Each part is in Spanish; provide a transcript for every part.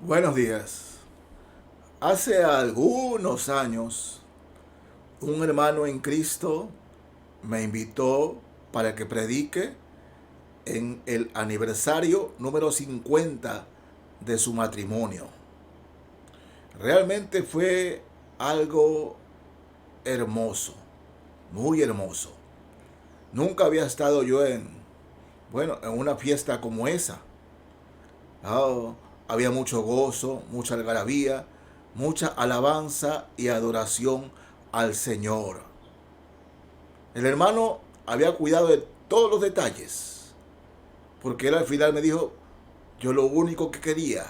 Buenos días. Hace algunos años, un hermano en Cristo me invitó para que predique en el aniversario número 50 de su matrimonio. Realmente fue algo hermoso, muy hermoso. Nunca había estado yo en una fiesta como esa. Ah, había mucho gozo, mucha algarabía, mucha alabanza y adoración al Señor. El hermano había cuidado de todos los detalles, porque él al final me dijo, yo lo único que quería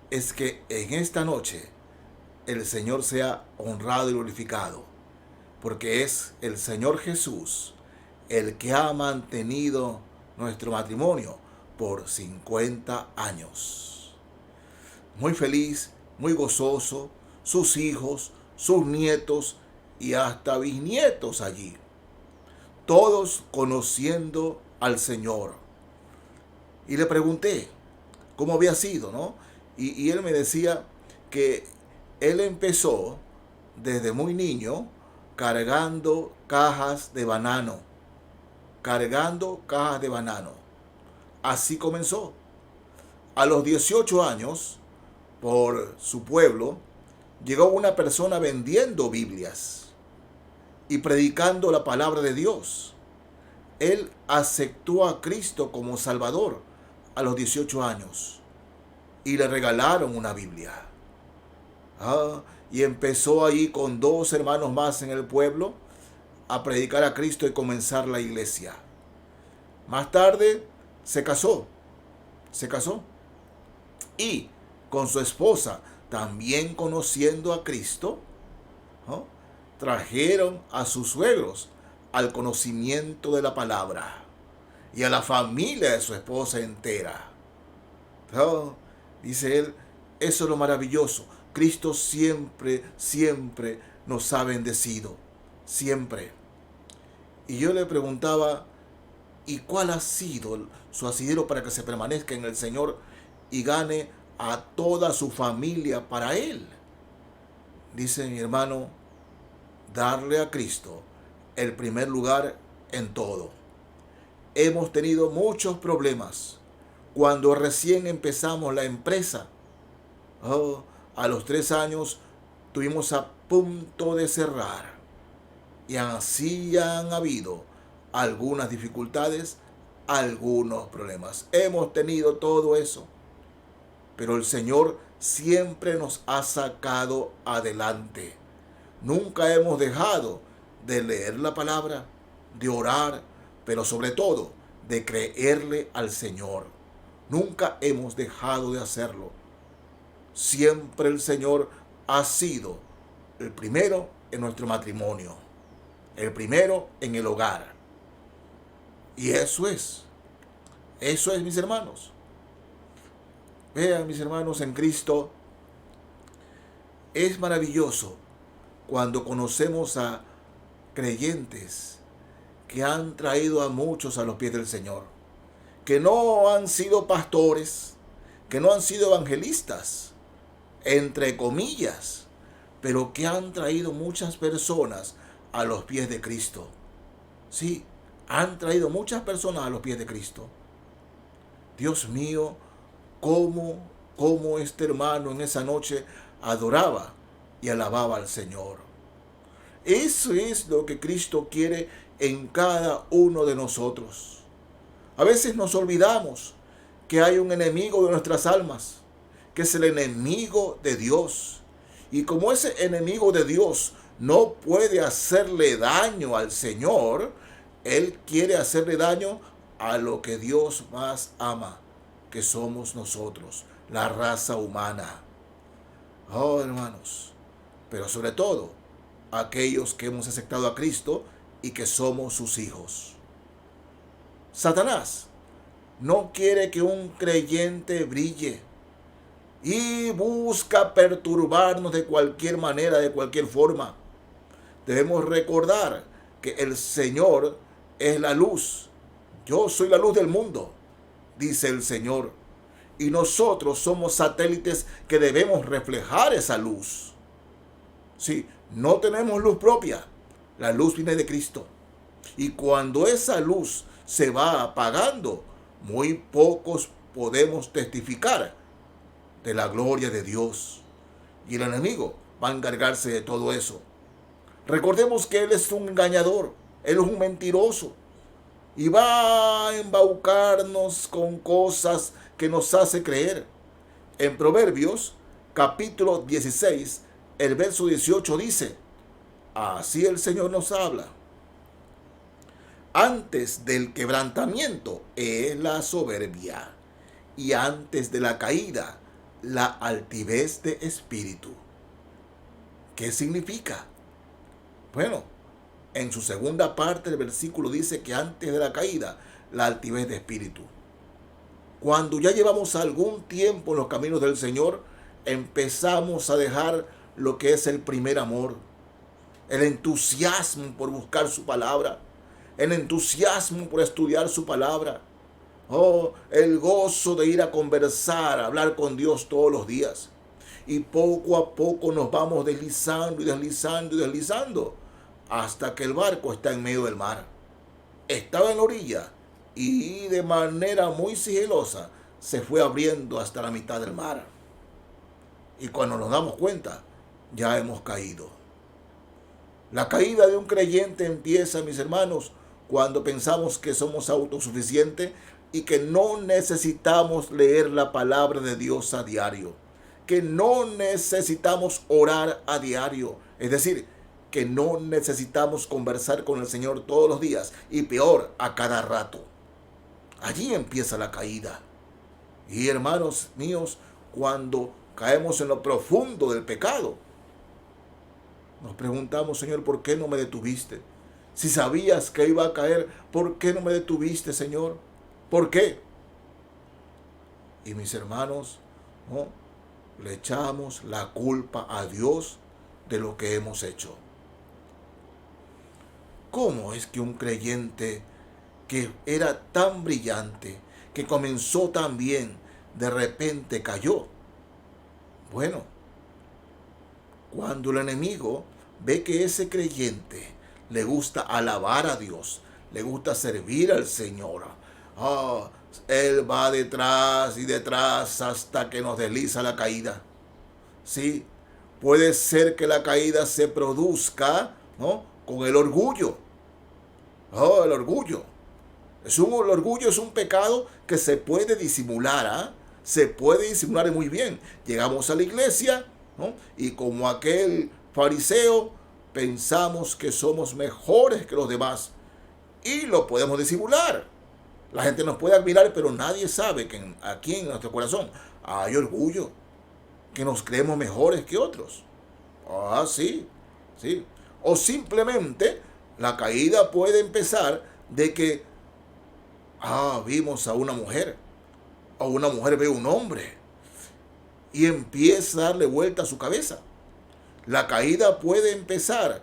es que en esta noche el Señor sea honrado y glorificado, porque es el Señor Jesús el que ha mantenido nuestro matrimonio por 50 años. Muy feliz, muy gozoso, sus hijos, sus nietos y hasta bisnietos allí, todos conociendo al Señor. Y le pregunté cómo había sido, ¿no? Y él me decía que él empezó desde muy niño cargando cajas de banano, cargando cajas de banano. Así comenzó. A los 18 años, por su pueblo, llegó una persona vendiendo Biblias y predicando la palabra de Dios. Él aceptó a Cristo como Salvador a los 18 años y le regalaron una Biblia. Y empezó ahí con dos hermanos más en el pueblo a predicar a Cristo y comenzar la iglesia. Más tarde se casó y con su esposa, también conociendo a Cristo, ¿no? Trajeron a sus suegros al conocimiento de la palabra y a la familia de su esposa entera. ¿No? Dice él, eso es lo maravilloso. Cristo siempre, siempre nos ha bendecido. Siempre. Y yo le preguntaba, ¿y cuál ha sido su asidero para que se permanezca en el Señor y gane a toda su familia para Él? Dice mi hermano, darle a Cristo el primer lugar en todo. Hemos tenido muchos problemas cuando recién empezamos la empresa. Oh, a los 3 años tuvimos a punto de cerrar y así han habido algunas dificultades, algunos problemas. Hemos tenido todo eso, pero el Señor siempre nos ha sacado adelante. Nunca hemos dejado de leer la palabra, de orar, pero sobre todo de creerle al Señor. Nunca hemos dejado de hacerlo. Siempre el Señor ha sido el primero en nuestro matrimonio, el primero en el hogar. Y eso es mis hermanos. Vean mis hermanos en Cristo, es maravilloso cuando conocemos a creyentes que han traído a muchos a los pies del Señor, que no han sido pastores, que no han sido evangelistas, entre comillas, pero que han traído muchas personas a los pies de Cristo. Sí, han traído muchas personas a los pies de Cristo. Dios mío, cómo este hermano en esa noche adoraba y alababa al Señor. Eso es lo que Cristo quiere en cada uno de nosotros. A veces nos olvidamos que hay un enemigo de nuestras almas, que es el enemigo de Dios. Y como ese enemigo de Dios no puede hacerle daño al Señor, Él quiere hacerle daño a lo que Dios más ama, que somos nosotros, la raza humana. Oh, hermanos, pero sobre todo aquellos que hemos aceptado a Cristo y que somos sus hijos. Satanás no quiere que un creyente brille y busca perturbarnos de cualquier manera, de cualquier forma. Debemos recordar que el Señor es la luz. Yo soy la luz del mundo, dice el Señor. Y nosotros somos satélites que debemos reflejar esa luz. Sí, no tenemos luz propia. La luz viene de Cristo. Y cuando esa luz se va apagando, muy pocos podemos testificar de la gloria de Dios. Y el enemigo va a encargarse de todo eso. Recordemos que él es un engañador, él es un mentiroso. Y va a embaucarnos con cosas que nos hace creer. En Proverbios, capítulo 16, el verso 18 dice, así el Señor nos habla. Antes del quebrantamiento es la soberbia, y antes de la caída, la altivez de espíritu. ¿Qué significa? Bueno, en su segunda parte del versículo dice que antes de la caída, la altivez de espíritu. Cuando ya llevamos algún tiempo en los caminos del Señor, empezamos a dejar lo que es el primer amor, el entusiasmo por buscar su palabra, el entusiasmo por estudiar su palabra, el gozo de ir a conversar, a hablar con Dios todos los días. Y poco a poco nos vamos deslizando y deslizando y deslizando hasta que el barco está en medio del mar. Estaba en la orilla y de manera muy sigilosa se fue abriendo hasta la mitad del mar. Y cuando nos damos cuenta, ya hemos caído. La caída de un creyente empieza, mis hermanos, cuando pensamos que somos autosuficientes y que no necesitamos leer la palabra de Dios a diario, que no necesitamos orar a diario, es decir, que no necesitamos conversar con el Señor todos los días y peor, a cada rato. Allí empieza la caída. Y hermanos míos, cuando caemos en lo profundo del pecado, nos preguntamos, Señor, ¿por qué no me detuviste? Si sabías que iba a caer, ¿por qué no me detuviste, Señor? ¿Por qué? Y mis hermanos, ¿no?, le echamos la culpa a Dios de lo que hemos hecho. ¿Cómo es que un creyente que era tan brillante, que comenzó tan bien, de repente cayó? Bueno, cuando el enemigo ve que ese creyente le gusta alabar a Dios, le gusta servir al Señor, él va detrás y detrás hasta que nos desliza la caída. Sí, puede ser que la caída se produzca, ¿no?, con el orgullo. El orgullo. El orgullo es un pecado que se puede disimular, se puede disimular muy bien. Llegamos a la iglesia, ¿no?, y como aquel fariseo pensamos que somos mejores que los demás y lo podemos disimular. La gente nos puede admirar, pero nadie sabe que aquí en nuestro corazón hay orgullo, que nos creemos mejores que otros. Sí, sí. O simplemente la caída puede empezar de que vimos a una mujer, o una mujer ve a un hombre y empieza a darle vuelta a su cabeza. La caída puede empezar.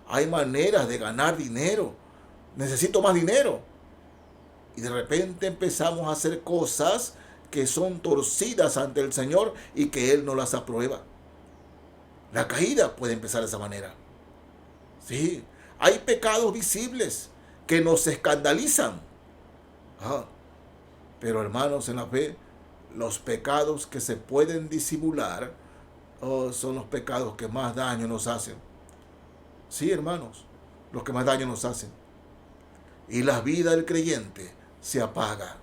Hay maneras de ganar dinero. Necesito más dinero. Y de repente empezamos a hacer cosas que son torcidas ante el Señor y que Él no las aprueba. La caída puede empezar de esa manera. Sí, hay pecados visibles que nos escandalizan. Pero hermanos en la fe, los pecados que se pueden disimular son los pecados que más daño nos hacen. Sí, hermanos, los que más daño nos hacen. Y la vida del creyente se apaga.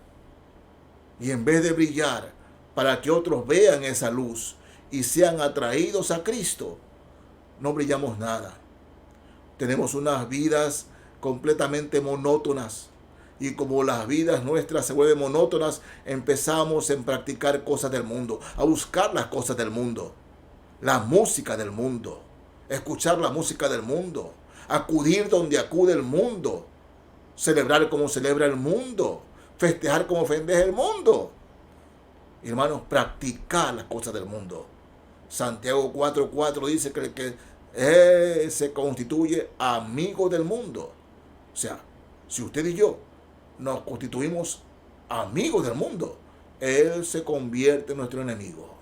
Y en vez de brillar para que otros vean esa luz y sean atraídos a Cristo, no brillamos nada. Tenemos unas vidas completamente monótonas. Y como las vidas nuestras se vuelven monótonas, empezamos a practicar cosas del mundo, a buscar las cosas del mundo, la música del mundo, escuchar la música del mundo, acudir donde acude el mundo, celebrar como celebra el mundo, festejar como festeja el mundo. Hermanos, practicar las cosas del mundo. Santiago 4:4 dice que el que se constituye amigo del mundo. O sea, si usted y yo nos constituimos amigos del mundo, Él se convierte en nuestro enemigo.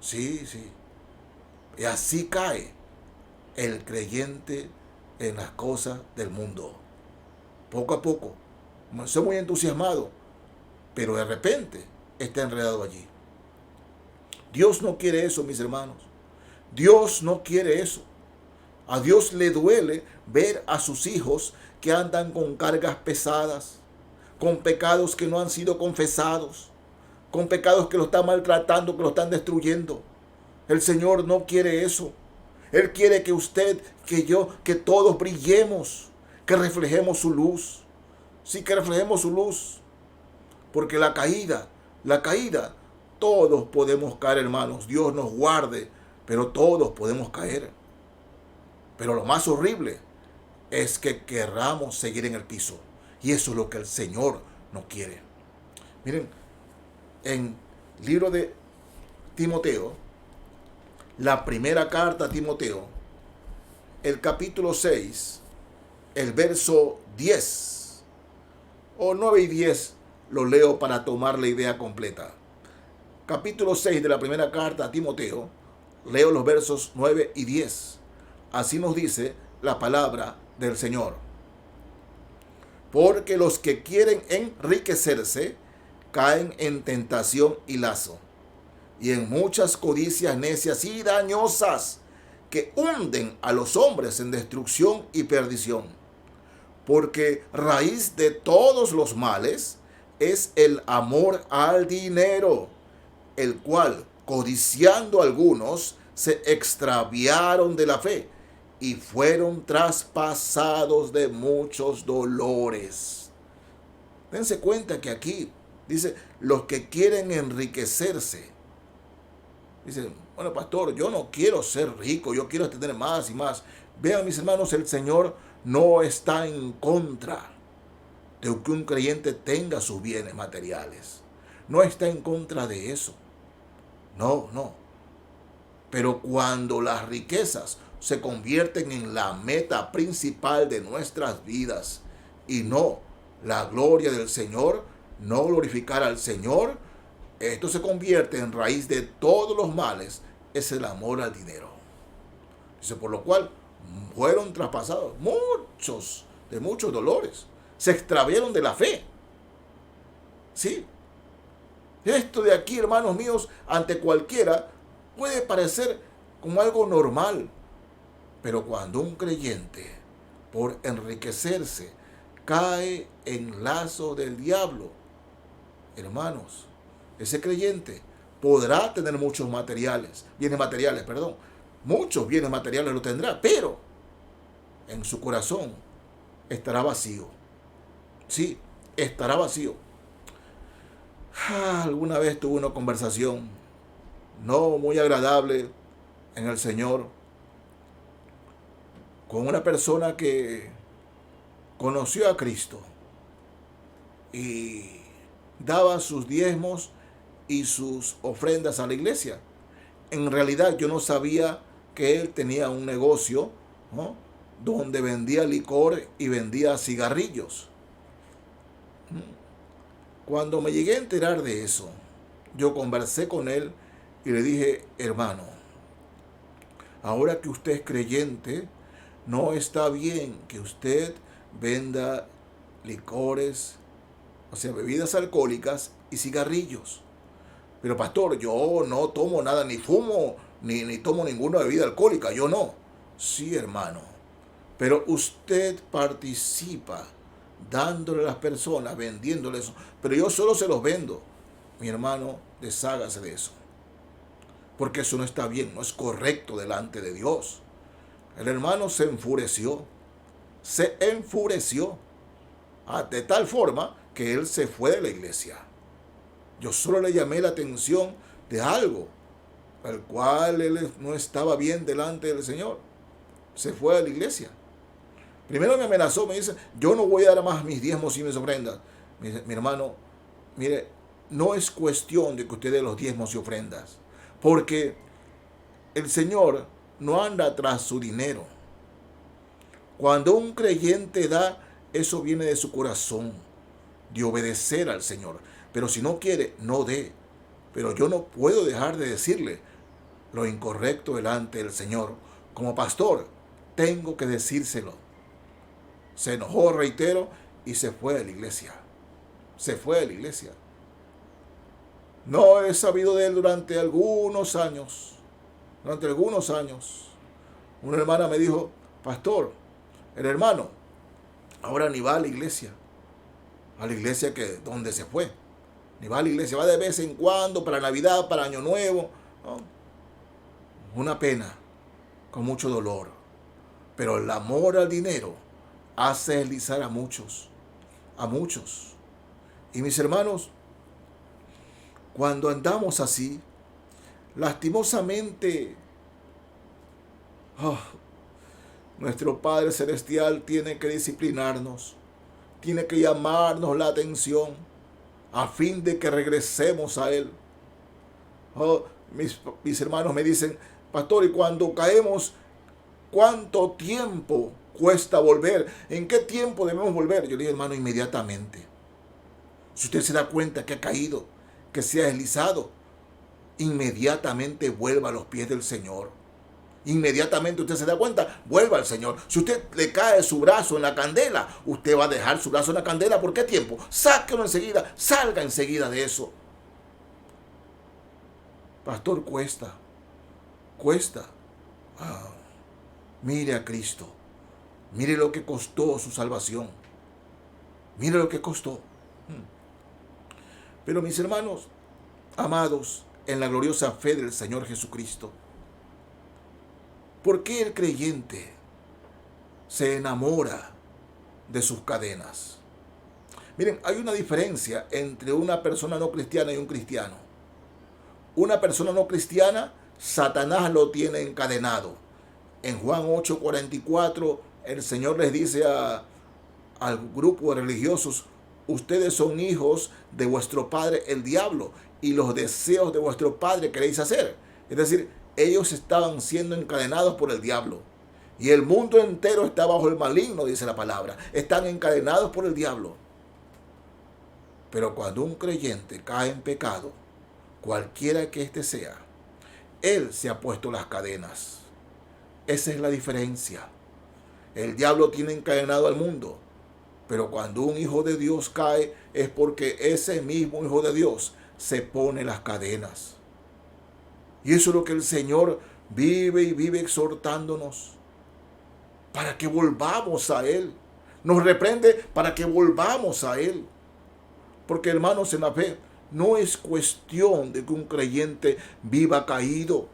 Sí, sí. Y así cae el creyente en las cosas del mundo. Poco a poco. Soy muy entusiasmado, pero de repente está enredado allí. Dios no quiere eso, mis hermanos. Dios no quiere eso. A Dios le duele ver a sus hijos que andan con cargas pesadas, con pecados que no han sido confesados, con pecados que lo están maltratando, que lo están destruyendo. El Señor no quiere eso. Él quiere que usted, que yo, que todos brillemos, que reflejemos su luz. Sí, que reflejemos su luz. Porque la caída, todos podemos caer, hermanos. Dios nos guarde, pero todos podemos caer. Pero lo más horrible es que querramos seguir en el piso. Y eso es lo que el Señor no quiere. Miren, en el libro de Timoteo, la primera carta a Timoteo, el capítulo 6, el verso 10, o 9 y 10, lo leo para tomar la idea completa. Capítulo 6 de la primera carta a Timoteo, leo los versos 9 y 10. Así nos dice la palabra del Señor. Porque los que quieren enriquecerse caen en tentación y lazo, y en muchas codicias necias y dañosas que hunden a los hombres en destrucción y perdición. Porque raíz de todos los males es el amor al dinero, el cual, codiciando algunos, se extraviaron de la fe y fueron traspasados de muchos dolores. Dense cuenta que aquí dice, los que quieren enriquecerse. Dice, bueno, pastor, yo no quiero ser rico, yo quiero tener más y más. Vean, mis hermanos, el Señor no está en contra de que un creyente tenga sus bienes materiales. No está en contra de eso. No, no. Pero cuando las riquezas se convierten en la meta principal de nuestras vidas y no la gloria del Señor, no glorificar al Señor, esto se convierte en raíz de todos los males, es el amor al dinero. Dice, por lo cual fueron traspasados de muchos dolores. Se extraviaron de la fe. Sí. Esto de aquí, hermanos míos, ante cualquiera puede parecer como algo normal. Pero cuando un creyente, por enriquecerse, cae en lazo del diablo, hermanos, ese creyente podrá tener muchos bienes materiales, muchos bienes materiales lo tendrá, pero en su corazón estará vacío. Sí, estará vacío. Alguna vez tuve una conversación no muy agradable en el Señor con una persona que conoció a Cristo y daba sus diezmos y sus ofrendas a la iglesia. En realidad yo no sabía que él tenía un negocio, ¿no?, donde vendía licor y vendía cigarrillos. Cuando me llegué a enterar de eso, yo conversé con él y le dije, hermano, ahora que usted es creyente, no está bien que usted venda licores, o sea, bebidas alcohólicas y cigarrillos. Pero pastor, yo no tomo nada, ni fumo, ni tomo ninguna bebida alcohólica, yo no. Sí, hermano, pero usted participa dándole a las personas, vendiéndole eso. Pero yo solo se los vendo. Mi hermano, deshágase de eso. Porque eso no está bien, no es correcto delante de Dios. El hermano se enfureció. De tal forma que él se fue de la iglesia. Yo solo le llamé la atención de algo, al cual él no estaba bien delante del Señor. Se fue a la iglesia. Primero me amenazó, me dice, yo no voy a dar más mis diezmos y mis ofrendas. Mi hermano, mire, no es cuestión de que usted dé los diezmos y ofrendas, porque el Señor no anda tras su dinero. Cuando un creyente da, eso viene de su corazón, de obedecer al Señor, Pero si no quiere, no dé. Pero yo no puedo dejar de decirle lo incorrecto delante del Señor. Como pastor, tengo que decírselo. Se enojó, reitero, y se fue de la iglesia. Se fue de la iglesia. No he sabido de él durante algunos años. Durante algunos años. Una hermana me dijo, pastor, el hermano ahora ni va a la iglesia que donde se fue. Ni va a la iglesia, va de vez en cuando para Navidad, para Año Nuevo. ¿No? Una pena, con mucho dolor. Pero el amor al dinero hace deslizar a muchos. A muchos. Y mis hermanos, cuando andamos así, lastimosamente, nuestro Padre Celestial tiene que disciplinarnos, tiene que llamarnos la atención a fin de que regresemos a Él. Mis hermanos me dicen, pastor, y cuando caemos, ¿cuánto tiempo cuesta volver? ¿En qué tiempo debemos volver? Yo le digo, hermano, inmediatamente. Si usted se da cuenta que ha caído, que se ha deslizado, inmediatamente vuelva a los pies del Señor. Inmediatamente usted se da cuenta, vuelva al Señor. Si usted le cae su brazo en la candela, usted va a dejar su brazo en la candela. ¿Por qué tiempo? Sáquelo enseguida, salga enseguida de eso. Pastor, cuesta. Mire a Cristo. Mire lo que costó su salvación. Mire lo que costó. Pero mis hermanos, amados, en la gloriosa fe del Señor Jesucristo, ¿por qué el creyente se enamora de sus cadenas? Miren, hay una diferencia entre una persona no cristiana y un cristiano. Una persona no cristiana, Satanás lo tiene encadenado. En Juan 8:44, el Señor les dice al grupo de religiosos, ustedes son hijos de vuestro padre el diablo y los deseos de vuestro padre queréis hacer. Es decir, ellos estaban siendo encadenados por el diablo. Y el mundo entero está bajo el maligno, dice la palabra. Están encadenados por el diablo. Pero cuando un creyente cae en pecado, cualquiera que éste sea, él se ha puesto las cadenas. Esa es la diferencia. El diablo tiene encadenado al mundo. Pero cuando un hijo de Dios cae, es porque ese mismo hijo de Dios se pone las cadenas. Y eso es lo que el Señor vive y vive exhortándonos. Para que volvamos a Él. Nos reprende para que volvamos a Él. Porque hermanos, en la fe, no es cuestión de que un creyente viva caído.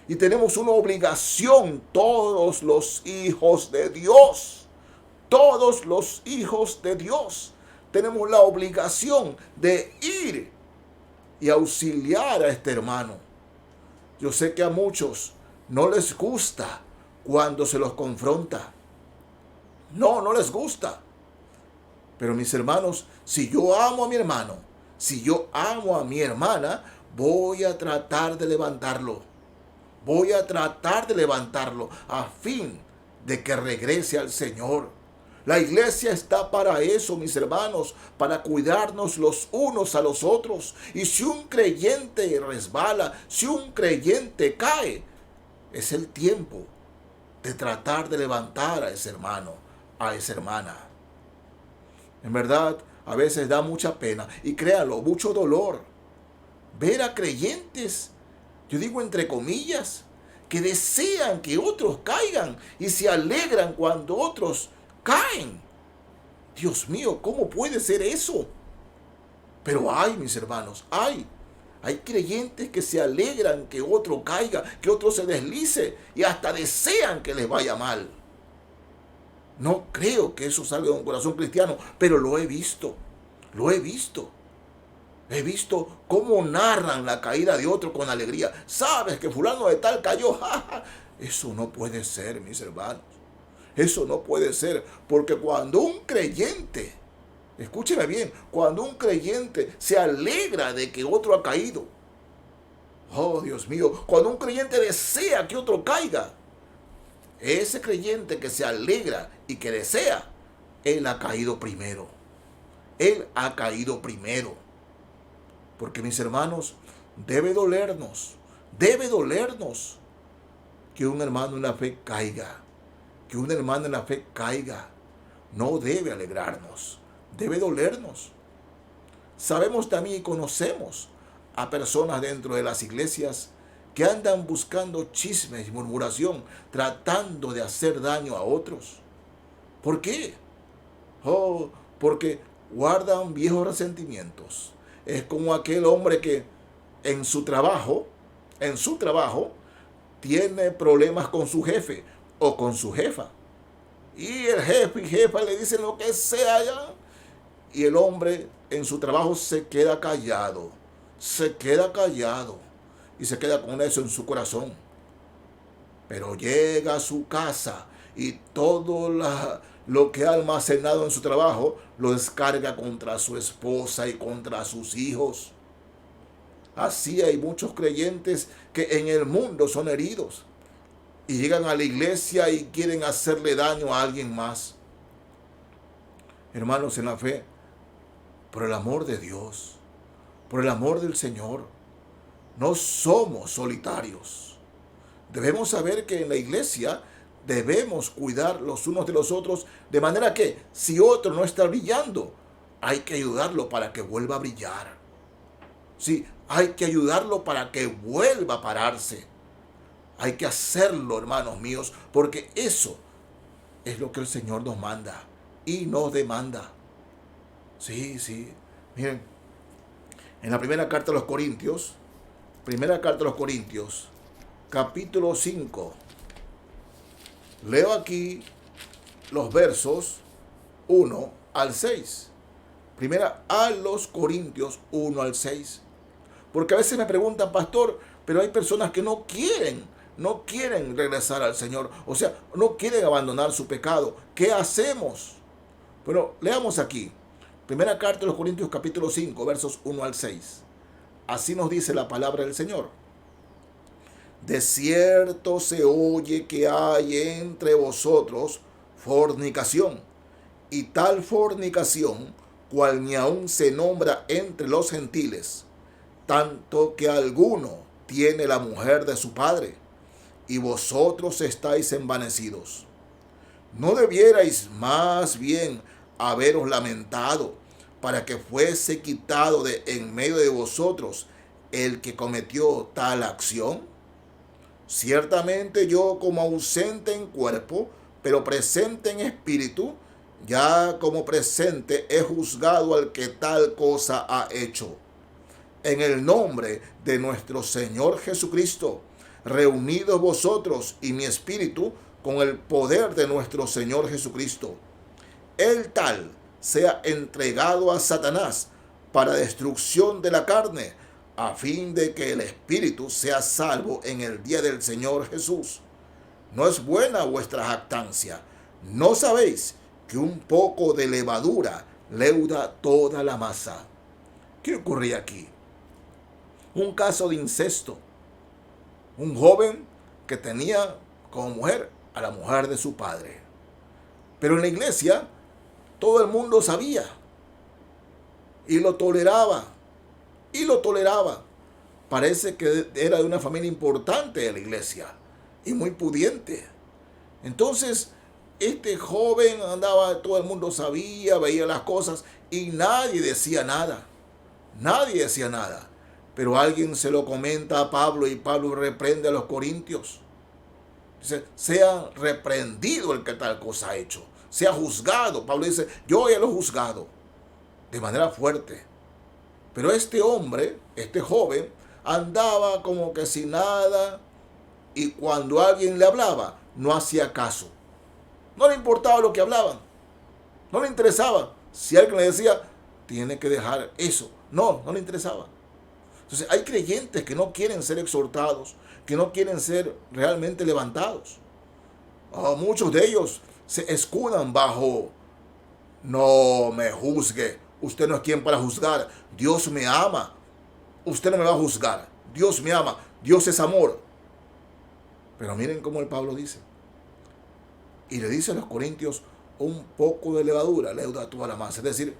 Y tenemos una obligación, todos los hijos de Dios. Todos los hijos de Dios tenemos la obligación de ir y auxiliar a este hermano. Yo sé que a muchos no les gusta cuando se los confronta. No les gusta. Pero mis hermanos, si yo amo a mi hermano, si yo amo a mi hermana, voy a tratar de levantarlo. Voy a tratar de levantarlo a fin de que regrese al Señor. La iglesia está para eso, mis hermanos, para cuidarnos los unos a los otros. Y si un creyente resbala, si un creyente cae, es el tiempo de tratar de levantar a ese hermano, a esa hermana. En verdad, a veces da mucha pena y créalo, mucho dolor ver a creyentes, yo digo entre comillas, que desean que otros caigan y se alegran cuando otros caen. Dios mío, ¿cómo puede ser eso? Pero hay, mis hermanos, hay creyentes que se alegran que otro caiga, que otro se deslice y hasta desean que les vaya mal. No creo que eso salga de un corazón cristiano, pero lo he visto. He visto cómo narran la caída de otro con alegría. ¿Sabes que fulano de tal cayó? Eso no puede ser, mis hermanos. Eso no puede ser, porque cuando un creyente, escúcheme bien, cuando un creyente se alegra de que otro ha caído, oh Dios mío, cuando un creyente desea que otro caiga, ese creyente que se alegra y que desea, él ha caído primero. Él ha caído primero. Porque mis hermanos, debe dolernos que un hermano en la fe caiga, que una hermana en la fe caiga. No debe alegrarnos, debe dolernos. Sabemos también y conocemos a personas dentro de las iglesias que andan buscando chismes y murmuración, tratando de hacer daño a otros. ¿Por qué? Oh, porque guardan viejos resentimientos. Es como aquel hombre que en su trabajo, tiene problemas con su jefe o con su jefa. Y el jefe y jefa le dicen lo que sea ya. Y el hombre en su trabajo se queda callado. Y se queda con eso en su corazón. Pero llega a su casa y todo lo que ha almacenado en su trabajo lo descarga contra su esposa y contra sus hijos. Así hay muchos creyentes que en el mundo son heridos y llegan a la iglesia y quieren hacerle daño a alguien más. Hermanos en la fe, por el amor de Dios, por el amor del Señor, no somos solitarios. Debemos saber que en la iglesia debemos cuidar los unos de los otros, de manera que si otro no está brillando, hay que ayudarlo para que vuelva a brillar. Sí, hay que ayudarlo para que vuelva a pararse. Hay que hacerlo, hermanos míos, porque eso es lo que el Señor nos manda y nos demanda. Sí. Miren, en la primera carta a los Corintios, capítulo 5, leo aquí los versos 1 al 6. Primera a los Corintios 1 al 6. Porque a veces me preguntan, pastor, pero hay personas que no quieren regresar al Señor. O sea, no quieren abandonar su pecado. ¿Qué hacemos? Bueno, leamos aquí. Primera carta de los Corintios capítulo 5, versos 1 al 6. Así nos dice la palabra del Señor. De cierto se oye que hay entre vosotros fornicación, y tal fornicación, cual ni aun se nombra entre los gentiles, tanto que alguno tiene la mujer de su padre, y vosotros estáis envanecidos. ¿No debierais más bien haberos lamentado para que fuese quitado de en medio de vosotros el que cometió tal acción? Ciertamente yo, como ausente en cuerpo, pero presente en espíritu, ya como presente he juzgado al que tal cosa ha hecho. En el nombre de nuestro Señor Jesucristo, reunidos vosotros y mi espíritu con el poder de nuestro Señor Jesucristo, el tal sea entregado a Satanás para destrucción de la carne, a fin de que el espíritu sea salvo en el día del Señor Jesús. No es buena vuestra jactancia. ¿No sabéis que un poco de levadura leuda toda la masa? ¿Qué ocurría aquí? Un caso de incesto. Un joven que tenía como mujer a la mujer de su padre. Pero en la iglesia todo el mundo sabía y lo toleraba. Parece que era de una familia importante de la iglesia y muy pudiente. Entonces, este joven andaba, todo el mundo sabía, veía las cosas y nadie decía nada. Pero alguien se lo comenta a Pablo y Pablo reprende a los corintios. Dice, sea reprendido el que tal cosa ha hecho. Sea juzgado. Pablo dice, yo ya lo he juzgado. De manera fuerte. Pero este hombre, este joven, andaba como que sin nada y cuando alguien le hablaba, no hacía caso. No le importaba lo que hablaban. No le interesaba. Si alguien le decía, tiene que dejar eso. No le interesaba. Entonces hay creyentes que no quieren ser exhortados, que no quieren ser realmente levantados. Muchos de ellos se escudan bajo, no me juzgue, usted no es quien para juzgar, Dios me ama, usted no me va a juzgar, Dios me ama, Dios es amor. Pero miren cómo el Pablo dice, y le dice a los corintios, un poco de levadura leuda toda la masa. Es decir,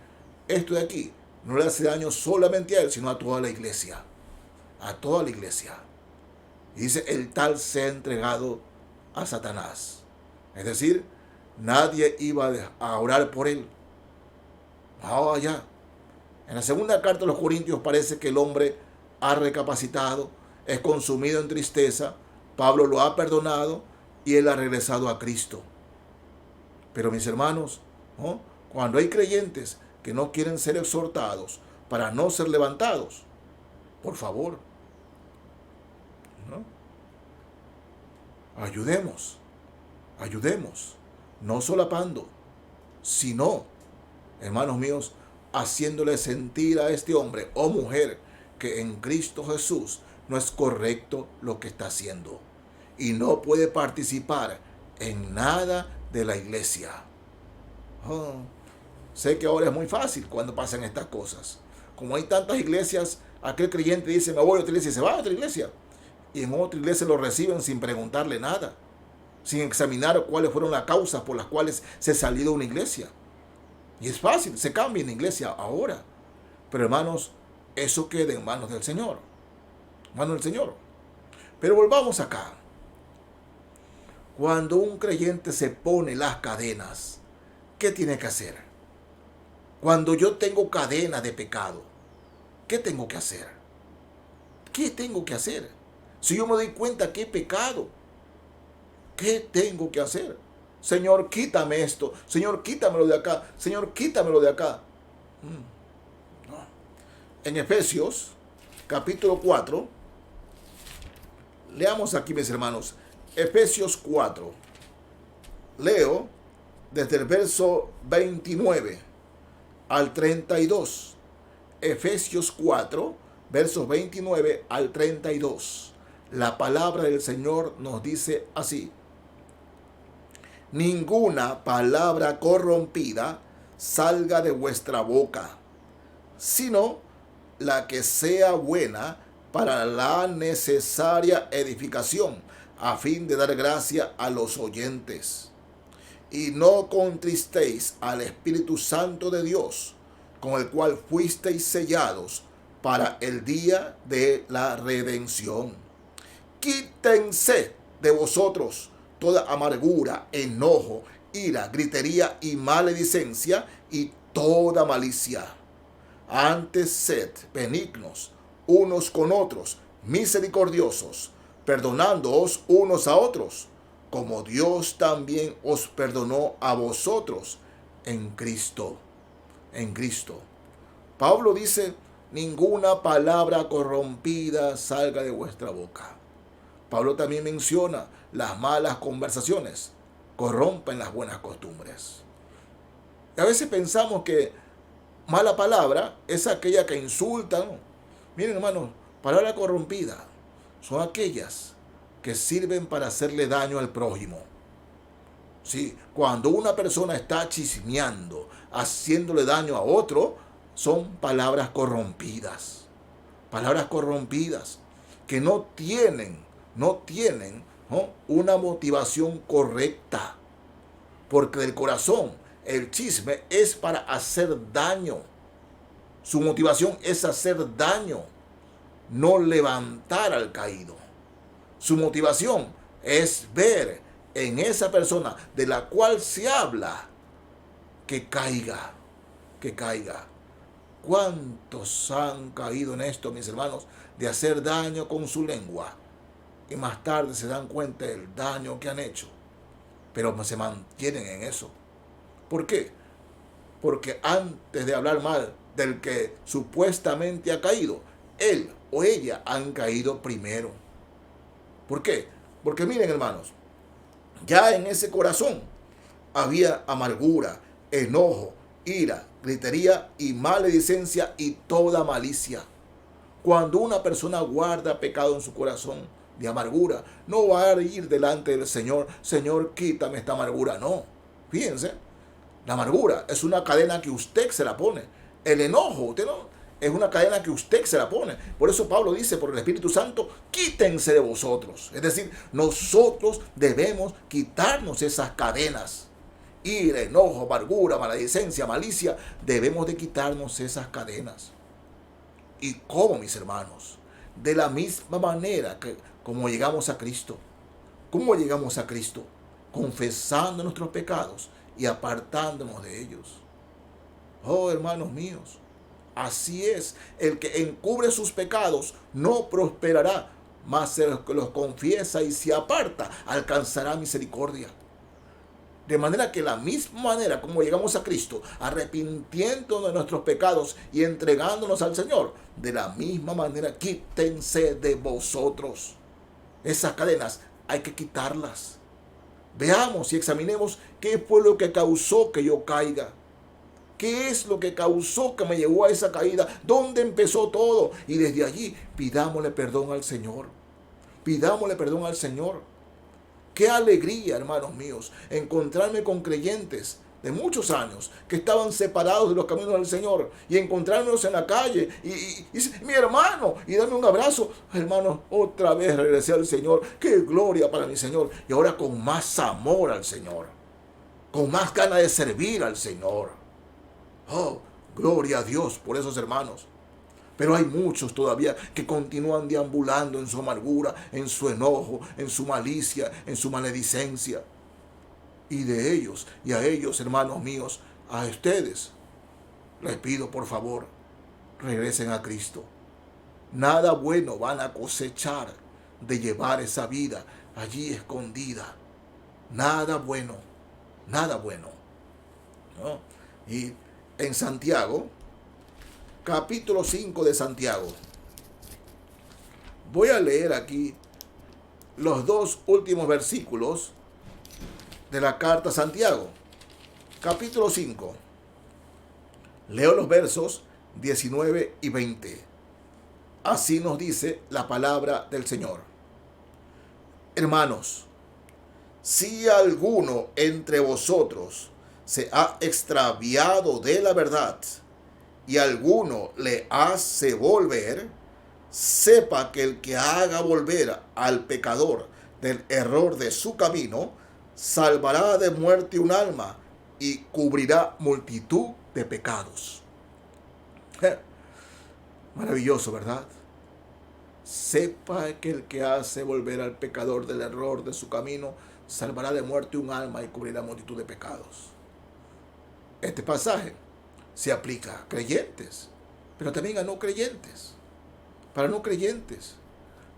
esto de aquí no le hace daño solamente a él, sino a toda la iglesia. A toda la iglesia. Y dice, el tal se ha entregado a Satanás. Es decir, nadie iba a orar por él. Ya. En la segunda carta de los Corintios parece que el hombre ha recapacitado, es consumido en tristeza, Pablo lo ha perdonado y él ha regresado a Cristo. Pero mis hermanos, ¿no?, cuando hay creyentes que no quieren ser exhortados para no ser levantados, por favor, ¿no?, ayudemos, no solapando, sino, hermanos míos, haciéndole sentir a este hombre o mujer que en Cristo Jesús no es correcto lo que está haciendo y no puede participar en nada de la iglesia. Sé que ahora es muy fácil cuando pasan estas cosas. Como hay tantas iglesias, aquel creyente dice, me voy a otra iglesia y se va a otra iglesia. Y en otra iglesia lo reciben sin preguntarle nada, sin examinar cuáles fueron las causas por las cuales se salió de una iglesia. Y es fácil, se cambia en iglesia ahora. Pero hermanos, eso queda en manos del Señor. Manos del Señor. Pero volvamos acá. Cuando un creyente se pone las cadenas, ¿qué tiene que hacer? Cuando yo tengo cadenas de pecado, ¿qué tengo que hacer? ¿Qué tengo que hacer? Si yo me doy cuenta que he pecado, ¿qué tengo que hacer? Señor, quítame esto. Señor, quítamelo de acá. Señor, quítamelo de acá. En Efesios, capítulo 4, leamos aquí, mis hermanos. Efesios 4. Leo desde el verso 29 al 32. Efesios 4, versos 29 al 32. La palabra del Señor nos dice así: ninguna palabra corrompida salga de vuestra boca, sino la que sea buena para la necesaria edificación, a fin de dar gracia a los oyentes. Y no contristéis al Espíritu Santo de Dios, con el cual fuisteis sellados para el día de la redención. Quítense de vosotros toda amargura, enojo, ira, gritería y maledicencia y toda malicia. Antes sed benignos unos con otros, misericordiosos, perdonándoos unos a otros, como Dios también os perdonó a vosotros en Cristo. En Cristo. Pablo dice, ninguna palabra corrompida salga de vuestra boca. Pablo también menciona las malas conversaciones corrompen las buenas costumbres. Y a veces pensamos que mala palabra es aquella que insulta, ¿no? Miren, hermanos, palabra corrompida son aquellas que sirven para hacerle daño al prójimo. Sí, cuando una persona está chismeando, haciéndole daño a otro, son palabras corrompidas. Palabras corrompidas que no tienen una motivación correcta. Porque del corazón el chisme es para hacer daño. Su motivación es hacer daño, no levantar al caído. Su motivación es ver en esa persona de la cual se habla que caiga. ¿Cuántos han caído en esto, mis hermanos, de hacer daño con su lengua? Y más tarde se dan cuenta del daño que han hecho, pero se mantienen en eso. ¿Por qué? Porque antes de hablar mal del que supuestamente ha caído, él o ella han caído primero. ¿Por qué? Porque miren, hermanos, ya en ese corazón había amargura, enojo, ira, gritería y maledicencia y toda malicia. Cuando una persona guarda pecado en su corazón de amargura, no va a ir delante del Señor, Señor, quítame esta amargura. No, fíjense, la amargura es una cadena que usted se la pone. El enojo, usted no, es una cadena que usted se la pone. Por eso Pablo dice, por el Espíritu Santo, quítense de vosotros. Es decir, nosotros debemos quitarnos esas cadenas ira, enojo, amargura, maledicencia, malicia, debemos de quitarnos esas cadenas. ¿Y cómo, mis hermanos? De la misma manera que como llegamos a Cristo. ¿Cómo llegamos a Cristo? Confesando nuestros pecados y apartándonos de ellos. Oh, hermanos míos, así es. El que encubre sus pecados no prosperará, mas el que los confiesa y se aparta alcanzará misericordia. De manera que la misma manera como llegamos a Cristo, arrepintiéndonos de nuestros pecados y entregándonos al Señor, de la misma manera quítense de vosotros. Esas cadenas hay que quitarlas. Veamos y examinemos qué fue lo que causó que yo caiga. ¿Qué es lo que causó que me llevó a esa caída? ¿Dónde empezó todo? Y desde allí pidámosle perdón al Señor. Pidámosle perdón al Señor. Qué alegría, hermanos míos, encontrarme con creyentes de muchos años que estaban separados de los caminos del Señor y encontrarnos en la calle y mi hermano, y darme un abrazo. Hermano, otra vez regresé al Señor. Qué gloria para mi Señor. Y ahora con más amor al Señor, con más ganas de servir al Señor. Oh, gloria a Dios por esos hermanos. Pero hay muchos todavía que continúan deambulando en su amargura, en su enojo, en su malicia, en su maledicencia. Y de ellos y a ellos, hermanos míos, a ustedes, les pido por favor, regresen a Cristo. Nada bueno van a cosechar de llevar esa vida allí escondida. Nada bueno, nada bueno, ¿no? Y en Santiago, capítulo 5 de Santiago. Voy a leer aquí los dos últimos versículos de la carta a Santiago. Capítulo 5. Leo los versos 19 y 20. Así nos dice la palabra del Señor. Hermanos, si alguno entre vosotros se ha extraviado de la verdad, y alguno le hace volver, sepa que el que haga volver al pecador del error de su camino, salvará de muerte un alma y cubrirá multitud de pecados. Maravilloso, ¿verdad? Sepa que el que hace volver al pecador del error de su camino, salvará de muerte un alma y cubrirá multitud de pecados. Este pasaje se aplica a creyentes, pero también a no creyentes. Para no creyentes,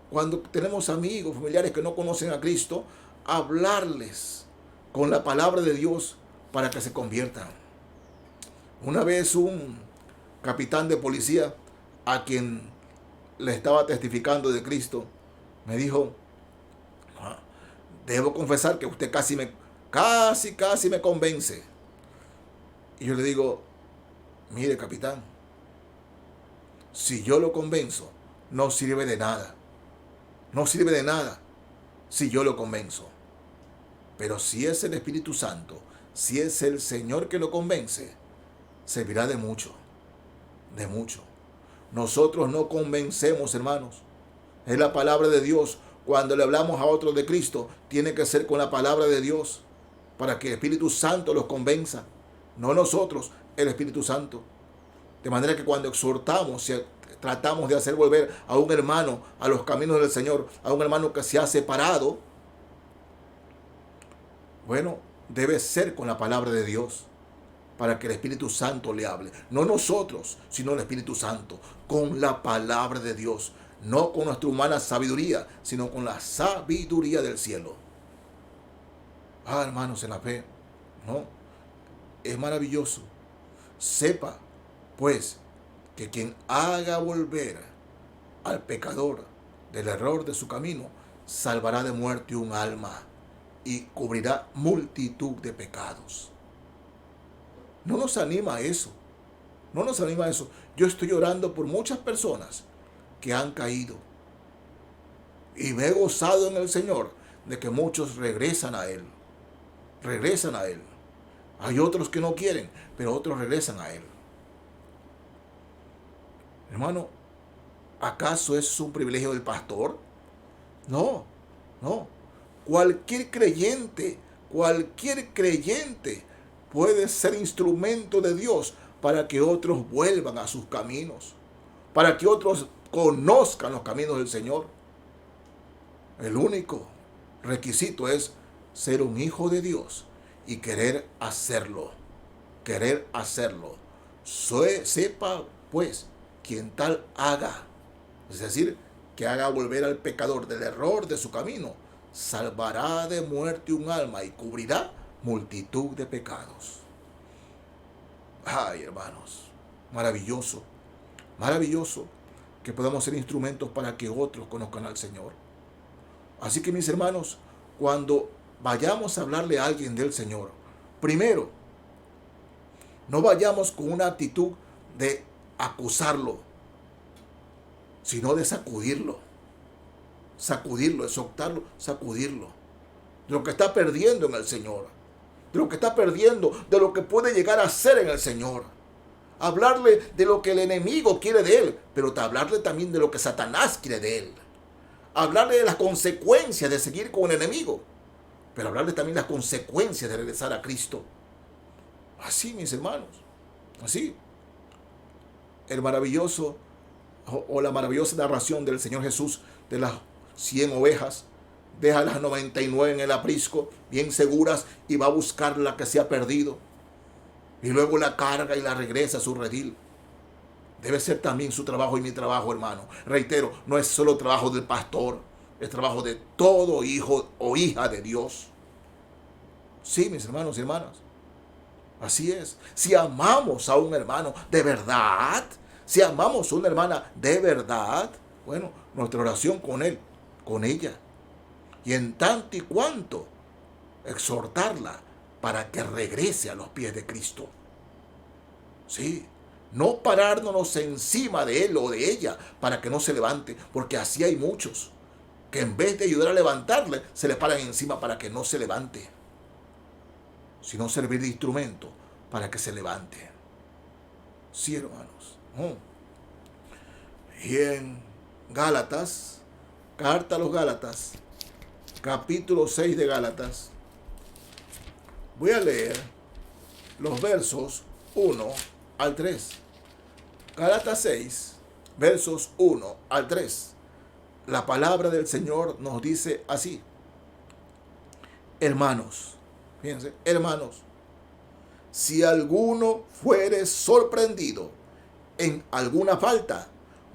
cuando tenemos amigos, familiares que no conocen a Cristo, hablarles con la palabra de Dios para que se conviertan. Una vez un capitán de policía a quien le estaba testificando de Cristo me dijo: debo confesar que usted casi me convence. Y yo le digo: mire, capitán, si yo lo convenzo, no sirve de nada. No sirve de nada si yo lo convenzo. Pero si es el Espíritu Santo, si es el Señor que lo convence, servirá de mucho. De mucho. Nosotros no convencemos, hermanos. Es la palabra de Dios. Cuando le hablamos a otros de Cristo, tiene que ser con la palabra de Dios, para que el Espíritu Santo los convenza. No nosotros, el Espíritu Santo. De manera que cuando exhortamos, tratamos de hacer volver a un hermano a los caminos del Señor, a un hermano que se ha separado, bueno, debe ser con la palabra de Dios, para que el Espíritu Santo le hable. No nosotros, sino el Espíritu Santo, con la palabra de Dios. No con nuestra humana sabiduría, sino con la sabiduría del cielo. Hermanos en la fe, ¿no? Es maravilloso. Sepa, pues, que quien haga volver al pecador del error de su camino, salvará de muerte un alma y cubrirá multitud de pecados. No nos anima eso. No nos anima eso. Yo estoy orando por muchas personas que han caído. Y me he gozado en el Señor de que muchos regresan a Él. Regresan a Él. Hay otros que no quieren, pero otros regresan a Él. Hermano, ¿acaso es un privilegio del pastor? No, no. Cualquier creyente puedes ser instrumento de Dios para que otros vuelvan a sus caminos, para que otros conozcan los caminos del Señor. El único requisito es ser un hijo de Dios y querer hacerlo. Querer hacerlo. Sepa, pues, quien tal haga, es decir, que haga volver al pecador del error de su camino, salvará de muerte un alma y cubrirá multitud de pecados. Ay, hermanos, maravilloso, maravilloso que podamos ser instrumentos para que otros conozcan al Señor. Así que, mis hermanos, cuando vayamos a hablarle a alguien del Señor, primero, no vayamos con una actitud de acusarlo, sino de sacudirlo, exhortarlo, sacudirlo, de lo que está perdiendo en el Señor, de lo que está perdiendo, de lo que puede llegar a ser en el Señor. Hablarle de lo que el enemigo quiere de él, pero hablarle también de lo que Satanás quiere de él. Hablarle de las consecuencias de seguir con el enemigo, pero hablarle también de las consecuencias de regresar a Cristo. Así, mis hermanos, así. El maravilloso o la maravillosa narración del Señor Jesús de las 100 ovejas, deja las 99 en el aprisco, bien seguras, y va a buscar la que se ha perdido. Y luego la carga y la regresa a su redil. Debe ser también su trabajo y mi trabajo, hermano. Reitero, no es solo trabajo del pastor, es trabajo de todo hijo o hija de Dios. Sí, mis hermanos y hermanas. Así es. Si amamos a un hermano de verdad, si amamos a una hermana de verdad, bueno, nuestra oración con él, con ella, y en tanto y cuanto exhortarla para que regrese a los pies de Cristo. Sí, no pararnos encima de él o de ella para que no se levante, porque así hay muchos que en vez de ayudar a levantarle, se le paran encima para que no se levante, sino servir de instrumento para que se levante. Sí, hermanos. Y en Gálatas, carta a los Gálatas, capítulo 6 de Gálatas, voy a leer los versos 1 al 3. Gálatas 6, versos 1 al 3. La palabra del Señor nos dice así: hermanos, fíjense, hermanos, si alguno fuere sorprendido en alguna falta,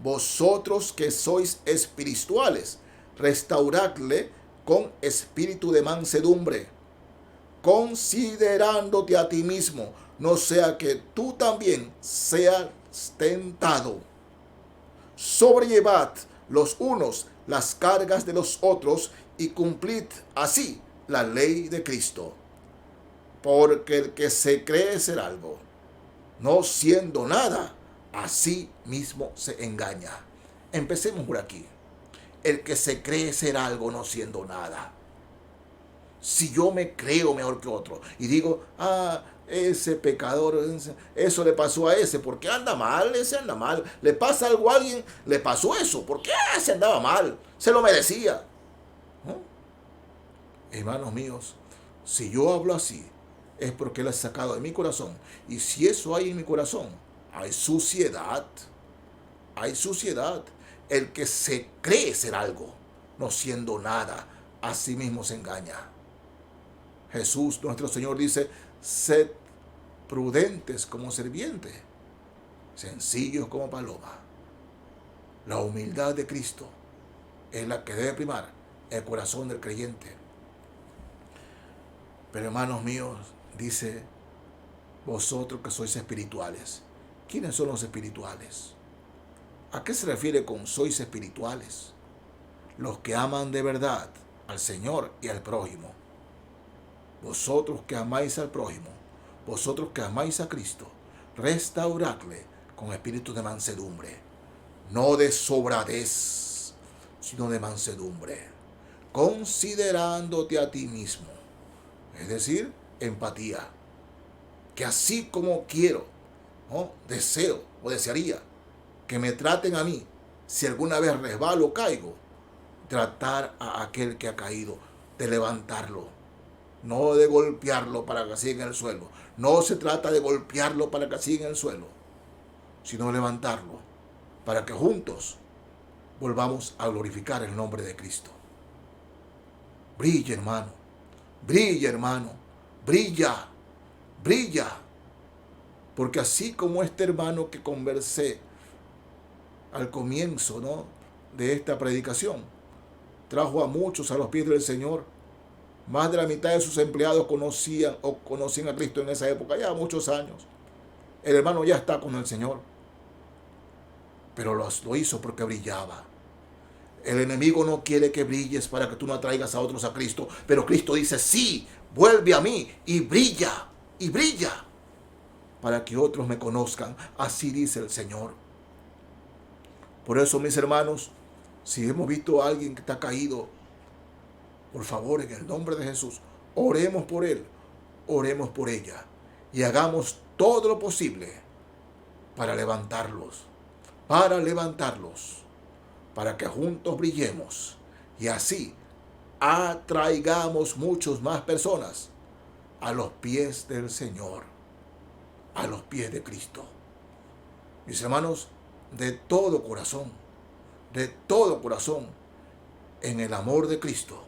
vosotros que sois espirituales, restauradle con espíritu de mansedumbre, considerándote a ti mismo, no sea que tú también seas tentado. Sobrellevad los unos las cargas de los otros y cumplid así la ley de Cristo. Porque el que se cree ser algo, no siendo nada, a sí mismo se engaña. Empecemos por aquí. El que se cree ser algo no siendo nada. Si yo me creo mejor que otro y digo, ese pecador, eso le pasó a ese, porque anda mal, ese anda mal. Le pasa algo a alguien, le pasó eso, porque ese andaba mal, se lo merecía. ¿No? Hermanos míos, si yo hablo así, es porque lo he sacado de mi corazón. Y si eso hay en mi corazón, hay suciedad. Hay suciedad. El que se cree ser algo, no siendo nada, a sí mismo se engaña. Jesús, nuestro Señor, dice: sed prudentes como serpientes, sencillos como paloma. La humildad de Cristo es la que debe primar el corazón del creyente. Pero, hermanos míos, dice: vosotros que sois espirituales. ¿Quiénes son los espirituales? ¿A qué se refiere con sois espirituales? Los que aman de verdad al Señor y al prójimo. Vosotros que amáis al prójimo, vosotros que amáis a Cristo, restauradle con espíritu de mansedumbre, no de sobradez, sino de mansedumbre, considerándote a ti mismo, es decir, empatía, que así como quiero, ¿no?, deseo o desearía que me traten a mí, si alguna vez resbalo o caigo, tratar a aquel que ha caído, de levantarlo, no de golpearlo para que siga en el suelo. No se trata de golpearlo para que siga en el suelo, sino levantarlo para que juntos volvamos a glorificar el nombre de Cristo. Brilla, hermano. Brilla, hermano. Brilla. Brilla. Porque así como este hermano que conversé al comienzo, ¿no?, de esta predicación, trajo a muchos a los pies del Señor. Más de la mitad de sus empleados conocían a Cristo en esa época, ya muchos años. El hermano ya está con el Señor, pero lo hizo porque brillaba. El enemigo no quiere que brilles para que tú no atraigas a otros a Cristo, pero Cristo dice, sí, vuelve a mí y brilla, para que otros me conozcan. Así dice el Señor. Por eso, mis hermanos, si hemos visto a alguien que está caído, por favor, en el nombre de Jesús, oremos por él, oremos por ella y hagamos todo lo posible para levantarlos, para que juntos brillemos y así atraigamos muchos más personas a los pies del Señor, a los pies de Cristo. Mis hermanos, de todo corazón, en el amor de Cristo,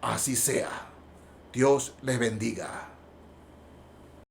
así sea. Dios les bendiga.